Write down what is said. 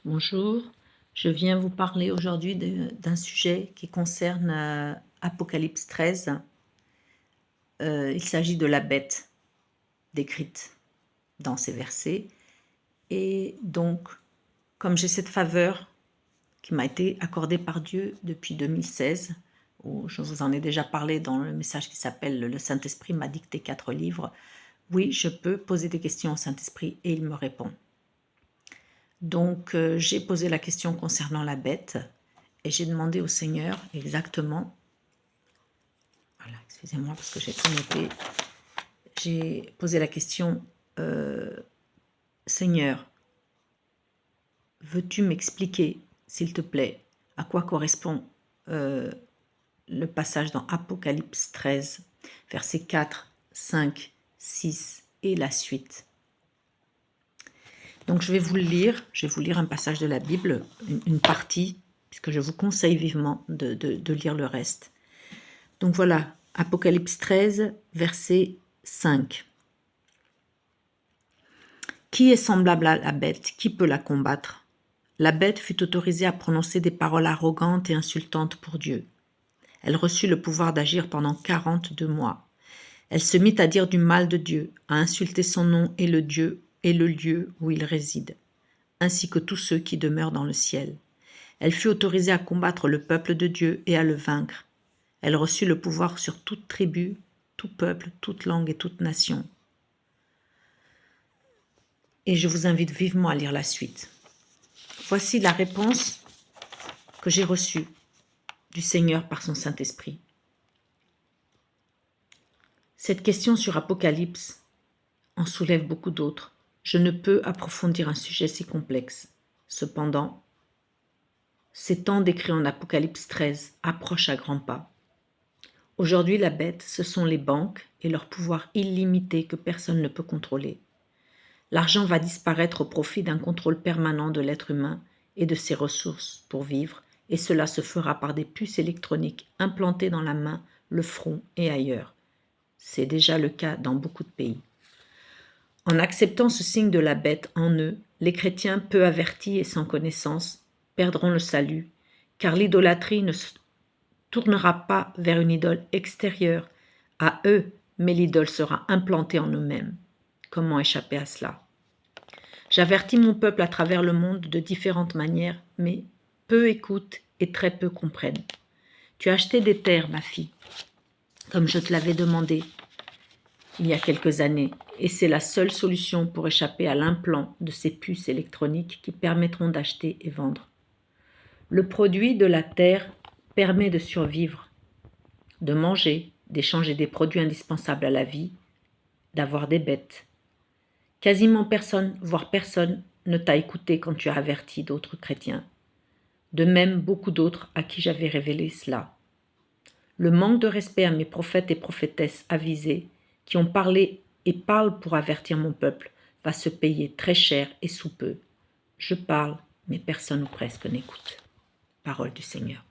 Bonjour, je viens vous parler aujourd'hui d'un sujet qui concerne Apocalypse 13. Il s'agit de la bête décrite dans ces versets. Et donc, comme j'ai cette faveur qui m'a été accordée par Dieu depuis 2016, où je vous en ai déjà parlé dans le message qui s'appelle « Le Saint-Esprit m'a dicté 4 livres », oui, je peux poser des questions au Saint-Esprit et il me répond. Donc, j'ai posé la question concernant la bête et j'ai demandé au Seigneur exactement, voilà, excusez-moi parce que j'ai tout noté, j'ai posé la question, Seigneur, veux-tu m'expliquer, s'il te plaît, à quoi correspond le passage dans Apocalypse 13, versets 4, 5, 6 et la suite. Donc je vais vous le lire, je vais vous lire un passage de la Bible, une partie, puisque je vous conseille vivement de lire le reste. Donc voilà, Apocalypse 13, verset 5. Qui est semblable à la bête? Qui peut la combattre? La bête fut autorisée à prononcer des paroles arrogantes et insultantes pour Dieu. Elle reçut le pouvoir d'agir pendant 42 mois. Elle se mit à dire du mal de Dieu, à insulter son nom et le lieu où il réside, ainsi que tous ceux qui demeurent dans le ciel. Elle fut autorisée à combattre le peuple de Dieu et à le vaincre. Elle reçut le pouvoir sur toute tribu, tout peuple, toute langue et toute nation. Et je vous invite vivement à lire la suite. Voici la réponse que j'ai reçue du Seigneur par son Saint-Esprit. Cette question sur Apocalypse en soulève beaucoup d'autres. Je ne peux approfondir un sujet si complexe. Cependant, ces temps décrits en Apocalypse 13 approchent à grands pas. Aujourd'hui, la bête, ce sont les banques et leur pouvoir illimité que personne ne peut contrôler. L'argent va disparaître au profit d'un contrôle permanent de l'être humain et de ses ressources pour vivre, et cela se fera par des puces électroniques implantées dans la main, le front et ailleurs. C'est déjà le cas dans beaucoup de pays. En acceptant ce signe de la bête en eux, les chrétiens peu avertis et sans connaissance perdront le salut, car l'idolâtrie ne se tournera pas vers une idole extérieure à eux, mais l'idole sera implantée en eux-mêmes. Comment échapper à cela? J'avertis mon peuple à travers le monde de différentes manières, mais peu écoutent et très peu comprennent. Tu as acheté des terres, ma fille, comme je te l'avais demandé il y a quelques années, et c'est la seule solution pour échapper à l'implant de ces puces électroniques qui permettront d'acheter et vendre. Le produit de la terre permet de survivre, de manger, d'échanger des produits indispensables à la vie, d'avoir des bêtes. Quasiment personne, voire personne, ne t'a écouté quand tu as averti d'autres chrétiens. De même, beaucoup d'autres à qui j'avais révélé cela. Le manque de respect à mes prophètes et prophétesses avisés, qui ont parlé et parlent pour avertir mon peuple, va se payer très cher et sous peu. Je parle, mais personne ou presque n'écoute. Parole du Seigneur.